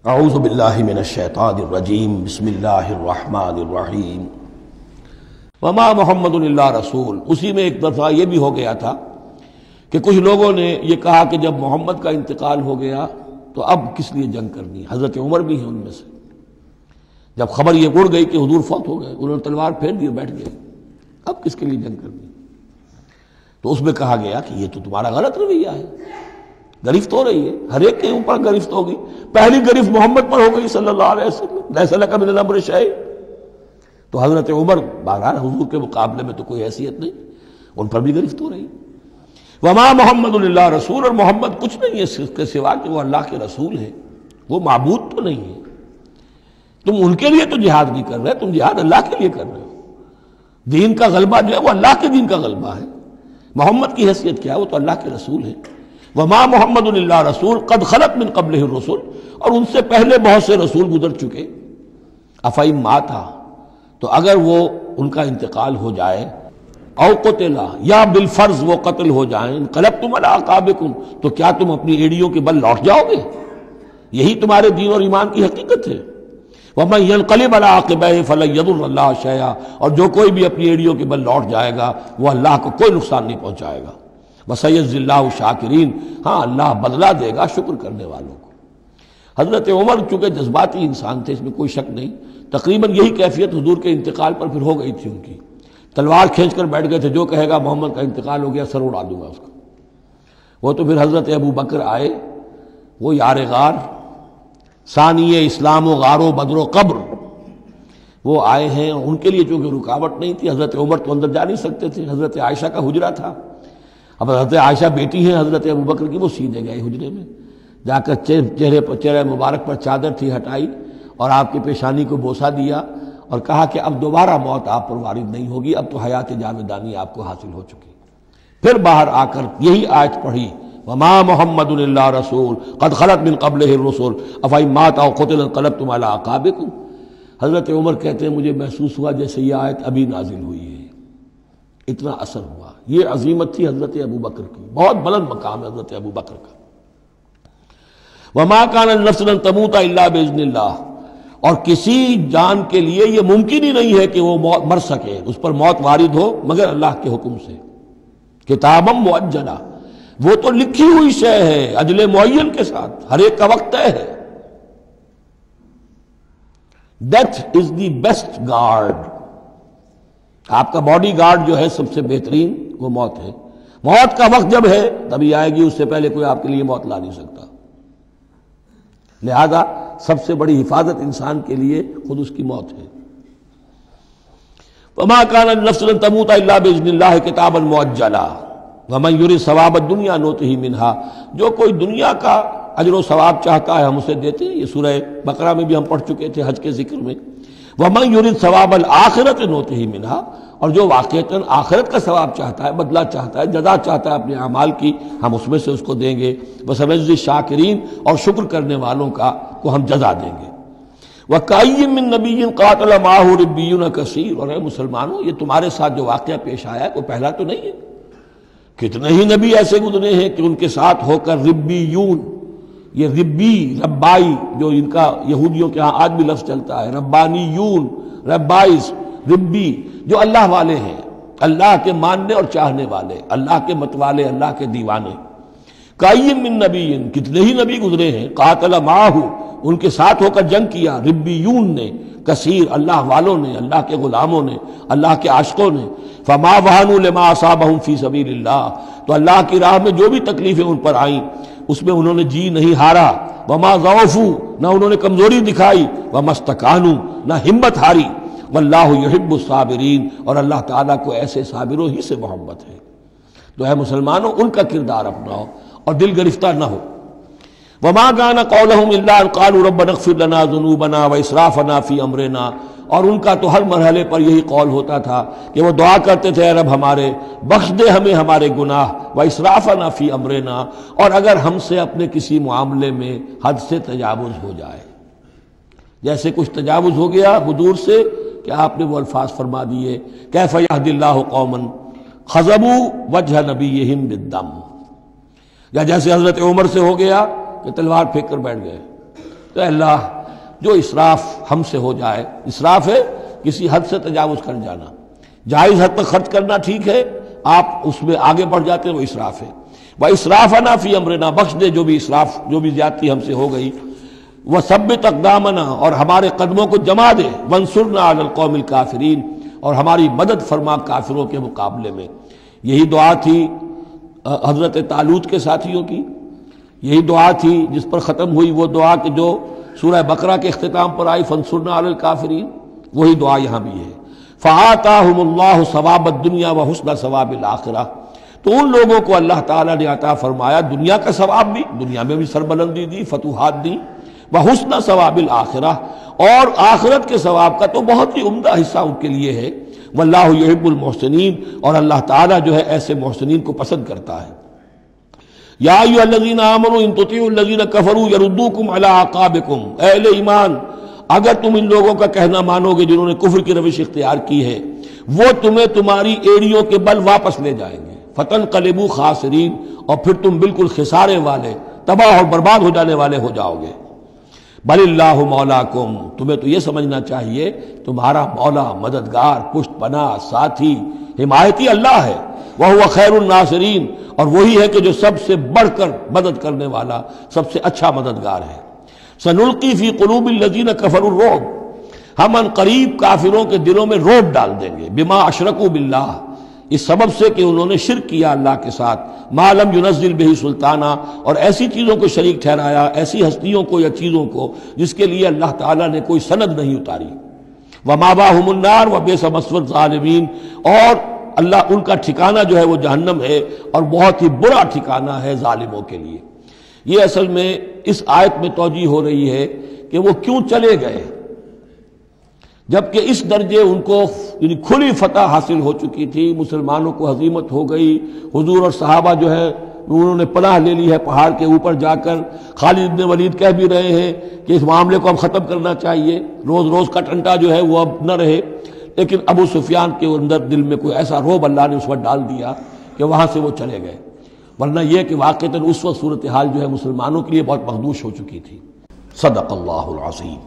اعوذ باللہ من الشیطان الرجیم بسم اللہ الرحمن الرحیم وما محمد الا رسول۔ اسی میں ایک دفعہ یہ بھی ہو گیا تھا کہ کچھ لوگوں نے یہ کہا کہ جب محمد کا انتقال ہو گیا تو اب کس لیے جنگ کرنی۔ حضرت عمر بھی ہیں ان میں سے، جب خبر یہ اڑ گئی کہ حضور فوت ہو گئے، انہوں نے تلوار پھیر دی اور بیٹھ گئے، اب کس کے لیے جنگ کرنی۔ تو اس میں کہا گیا کہ یہ تو تمہارا غلط رویہ ہے، گرفت ہو رہی ہے، ہر ایک کے اوپر گرفت ہوگی، پہلی گرفت محمد پر ہو گئی صلی اللہ علیہ وسلم، لیس لک من الامر شیء۔ تو حضرت عمر بہرحال حضور کے مقابلے میں تو کوئی حیثیت نہیں، ان پر بھی گرفت ہو رہی۔ وما محمد الا رسول، اور محمد کچھ نہیں ہے اس کے سوا کہ وہ اللہ کے رسول ہیں، وہ معبود تو نہیں ہے۔ تم ان کے لیے تو جہاد نہیں کر رہے، تم جہاد اللہ کے لیے کر رہے ہو۔ دین کا غلبہ جو ہے وہ اللہ کے دین کا غلبہ ہے۔ محمد کی حیثیت کیا ہے؟ وہ تو اللہ کے رسول ہیں۔ وما محمد الا رسول قد خلت من قبلہ الرسل، اور ان سے پہلے بہت سے رسول گزر چکے۔ افئن مات، تو اگر وہ ان کا انتقال ہو جائے، او قتلا، یا بالفرض وہ قتل ہو جائیں، انقلبتم علی اعقابکم، تو کیا تم اپنی ایڑیوں کے بل لوٹ جاؤ گے؟ یہی تمہارے دین اور ایمان کی حقیقت ہے۔ ومن ينقلب على عقبیہ فلن یضر اللہ شیئا، اور جو کوئی بھی اپنی ایڑیوں کے بل لوٹ جائے گا وہ اللہ کو کوئی نقصان نہیں پہنچائے گا۔ وسيجزي اللہ الشاکرین، ہاں اللہ بدلہ دے گا شکر کرنے والوں کو۔ حضرت عمر چونکہ جذباتی انسان تھے، اس میں کوئی شک نہیں، تقریباً یہی کیفیت حضور کے انتقال پر پھر ہو گئی تھی ان کی۔ تلوار کھینچ کر بیٹھ گئے تھے، جو کہے گا محمد کا انتقال ہو گیا سر اڑا دوں گا اس کا۔ وہ تو پھر حضرت ابو بکر آئے، وہ یار غار، ثانی اسلام و غار و بدر و قبر، وہ آئے ہیں۔ ان کے لیے چونکہ رکاوٹ نہیں تھی، حضرت عمر تو اندر جا نہیں سکتے تھے، حضرت عائشہ کا حجرہ تھا۔ اب حضرت عائشہ بیٹی ہیں حضرت ابو بکر کی، وہ سیدھے گئے حجرے میں، جا کر چہرے مبارک پر چادر تھی ہٹائی اور آپ کی پیشانی کو بوسہ دیا اور کہا کہ اب دوبارہ موت آپ پر وارد نہیں ہوگی، اب تو حیات جاویدانی آپ کو حاصل ہو چکی۔ پھر باہر آ کر یہی آیت پڑھی، وما محمد الا رسول قد خلت من قبلہ الرسل افئن مات او قتل انقلبتم علی اعقابکم۔ حضرت عمر کہتے ہیں مجھے محسوس ہوا جیسے یہ آیت ابھی نازل ہوئی ہے، اتنا اثر ہوا۔ یہ عظیمت تھی حضرت ابو بکر کی، بہت بلند مقام ہے حضرت ابو بکر کا۔ وما كان لنفس ان تموت الا باذن اللہ، اور کسی جان کے لیے یہ ممکن ہی نہیں ہے کہ وہ مر سکے، اس پر موت وارد ہو مگر اللہ کے حکم سے۔ کتابا مؤجلا، وہ تو لکھی ہوئی شے ہے اجل معین کے ساتھ، ہر ایک کا وقت طے ہے۔ Death is the best guard, آپ کا باڈی گارڈ جو ہے سب سے بہترین وہ موت ہے۔ موت کا وقت جب ہے تبھی آئے گی، اس سے پہلے کوئی آپ کے لیے موت لا نہیں سکتا۔ لہذا سب سے بڑی حفاظت انسان کے لیے خود اس کی موت ہے۔ وما كان لنفس ان تموت الا باذن اللہ کتابا مؤجلا ومن يرد ثواب الدنيا نؤته منها، جو کوئی دنیا کا اجر و ثواب چاہتا ہے ہم اسے دیتے ہیں۔ یہ سورہ بقرہ میں بھی ہم پڑھ چکے تھے حج کے ذکر میں۔ ومن يرد ثواب الآخرة نؤته منها، اور جو واقعتاً آخرت کا ثواب چاہتا ہے، بدلہ چاہتا ہے، جزا چاہتا ہے اپنے اعمال کی، ہم اس میں سے اس کو دیں گے۔ وسنجزی الشاکرین، اور شکر کرنے والوں کا کو ہم جزا دیں گے۔ وَكَأَيٍّ مِّن نَّبِيٍّ قَاتَلَ مَعَهُ رِبِّيُّونَ كَثِيرٌ، اور اے مسلمانوں یہ تمہارے ساتھ جو واقعہ پیش آیا ہے کوئی پہلا تو نہیں ہے۔ کتنے ہی نبی ایسے گزرے ہیں کہ ان کے ساتھ ہو کر ربیون، یہ ربی ربائی جو ان کا یہودیوں کے ہاں آج بھی لفظ چلتا ہے، ربانیون، ربائز، ربی، جو اللہ والے ہیں، اللہ کے ماننے اور چاہنے والے، اللہ کے متوالے، اللہ کے دیوانے۔ کائین من نبی، کتنے ہی نبی گزرے ہیں، قاتل معاہ، ان کے ساتھ ہو کر جنگ کیا، ربیون نے، کثیر، اللہ والوں نے، اللہ کے غلاموں نے، اللہ کے عاشقوں نے۔ فما وہنوا لما اصابہم فی سبیل اللہ، تو اللہ کی راہ میں جو بھی تکلیفیں ان پر آئیں اس میں انہوں نے جی نہیں ہارا۔ وما ضعفوا، نہ انہوں نے کمزوری دکھائی۔ وما استکانوا، نہ ہمت ہاری۔ واللہ یحب الصابرین، اور اللہ تعالیٰ کو ایسے صابروں ہی سے محبت ہے۔ تو اے مسلمانوں ان کا کردار اپناؤ اور دل گرفتہ نہ ہو۔ وما كان قولهم الا ان قالوا ربنا اغفر لنا ذنوبنا واسرافنا في امرنا، اور ان کا تو ہر مرحلے پر یہی قول ہوتا تھا کہ وہ دعا کرتے تھے اے رب ہمارے بخش دے ہمیں ہمارے گناہ، واسرافنا في امرنا، اور اگر ہم سے اپنے کسی معاملے میں حد سے تجاوز ہو جائے، جیسے کچھ تجاوز ہو گیا حضور سے کہ آپ نے وہ الفاظ فرما دیے کیف یہدی اللہ قوما خضبوا وجہ نبیہم بالدم، یا جیسے حضرت عمر سے ہو گیا کہ تلوار پھینک کر بیٹھ گئے، تو اللہ جو اسراف ہم سے ہو جائے، اسراف ہے کسی حد سے تجاوز کر جانا، جائز حد تک خرچ کرنا ٹھیک ہے، آپ اس میں آگے بڑھ جاتے ہیں، وہ اسراف ہے۔ وَإِسْرَافَنَا فِي أَمْرِنَا، بخش دے جو بھی اسراف، جو بھی زیادتی ہم سے ہو گئی۔ وَثَبِّتْ أَقْدَامَنَا، اور ہمارے قدموں کو جما دے۔ وَانصُرْنَا عَلَى الْقَوْمِ الْكَافِرِينَ، اور ہماری مدد فرما کافروں کے مقابلے میں۔ یہی دعا تھی حضرت طالوت کے ساتھیوں کی، یہی دعا تھی جس پر ختم ہوئی وہ دعا کہ جو سورہ بقرہ کے اختتام پر آئی، فانصرنا علی الکافرین، وہی دعا یہاں بھی ہے۔ فآتاہم اللہ ثواب الدنیا وحسن ثواب الآخرہ، تو ان لوگوں کو اللہ تعالیٰ نے عطا فرمایا دنیا کا ثواب بھی، دنیا میں بھی سربلندی دی، فتوحات دی، وحسن ثواب الآخرہ، اور آخرت کے ثواب کا تو بہت ہی عمدہ حصہ ان کے لیے ہے۔ واللہ یحب المحسنین، اور اللہ تعالیٰ جو ہے ایسے محسنین کو پسند کرتا ہے۔ یا ایھا الذین آمنوا ان تطیعوا الذین کفروا یردوکم علی اعقابکم، اے اہل ایمان اگر تم ان لوگوں کا کہنا مانو گے جنہوں نے کفر کی روش اختیار کی ہے، وہ تمہیں تمہاری ایڑیوں کے بل واپس لے جائیں گے، فتنقلبوا خاسرین، اور پھر تم بالکل خسارے والے، تباہ اور برباد ہو جانے والے ہو جاؤ گے۔ بل اللہ مولاکم، تمہیں تو یہ سمجھنا چاہیے تمہارا مولا، مددگار، پشت پناہ، ساتھی، حمایتی اللہ ہے۔ وَهُوَ خَيْرُ النَّاصِرِينَ، اور وہی ہے کہ جو سب سے بڑھ کر مدد کرنے والا، سب سے اچھا مددگار ہے۔ سَنُلْقِي فِي قُلُوبِ الَّذِينَ كَفَرُوا الرُّعْبَ، ہم ان قریب کافروں کے دلوں میں رعب ڈال دیں گے، بِمَا أَشْرَكُوا بِاللَّهِ، اس سبب سے کہ انہوں نے شرک کیا اللہ کے ساتھ، مَا لَمْ يُنَزِّلْ بِهِ سُلْطَانًا، اور ایسی چیزوں کو شریک ٹھہرایا، ایسی ہستیوں کو یا چیزوں کو جس کے لیے اللہ تعالیٰ نے کوئی سند نہیں اتاری۔ وَمَأْوَاهُمُ النَّارُ وَبِئْسَ مَثْوَى الظَّالِمِينَ، اور اللہ ان کا ٹھکانہ جو ہے وہ جہنم ہے، اور بہت ہی برا ٹھکانہ ہے ظالموں کے لیے۔ یہ اصل میں اس آیت میں توجیہ ہو رہی ہے کہ وہ کیوں چلے گئے، جبکہ اس درجے ان کو یعنی کھلی فتح حاصل ہو چکی تھی، مسلمانوں کو ہزیمت ہو گئی، حضور اور صحابہ جو ہے انہوں نے پناہ لے لی ہے پہاڑ کے اوپر جا کر۔ خالد بن ولید کہہ بھی رہے ہیں کہ اس معاملے کو اب ختم کرنا چاہیے، روز روز کا ٹنٹا جو ہے وہ اب نہ رہے، لیکن ابو سفیان کے اندر دل میں کوئی ایسا رعب اللہ نے اس وقت ڈال دیا کہ وہاں سے وہ چلے گئے، ورنہ یہ کہ واقعتاً اس وقت صورتحال جو ہے مسلمانوں کے لیے بہت مخدوش ہو چکی تھی۔ صدق اللہ العظیم۔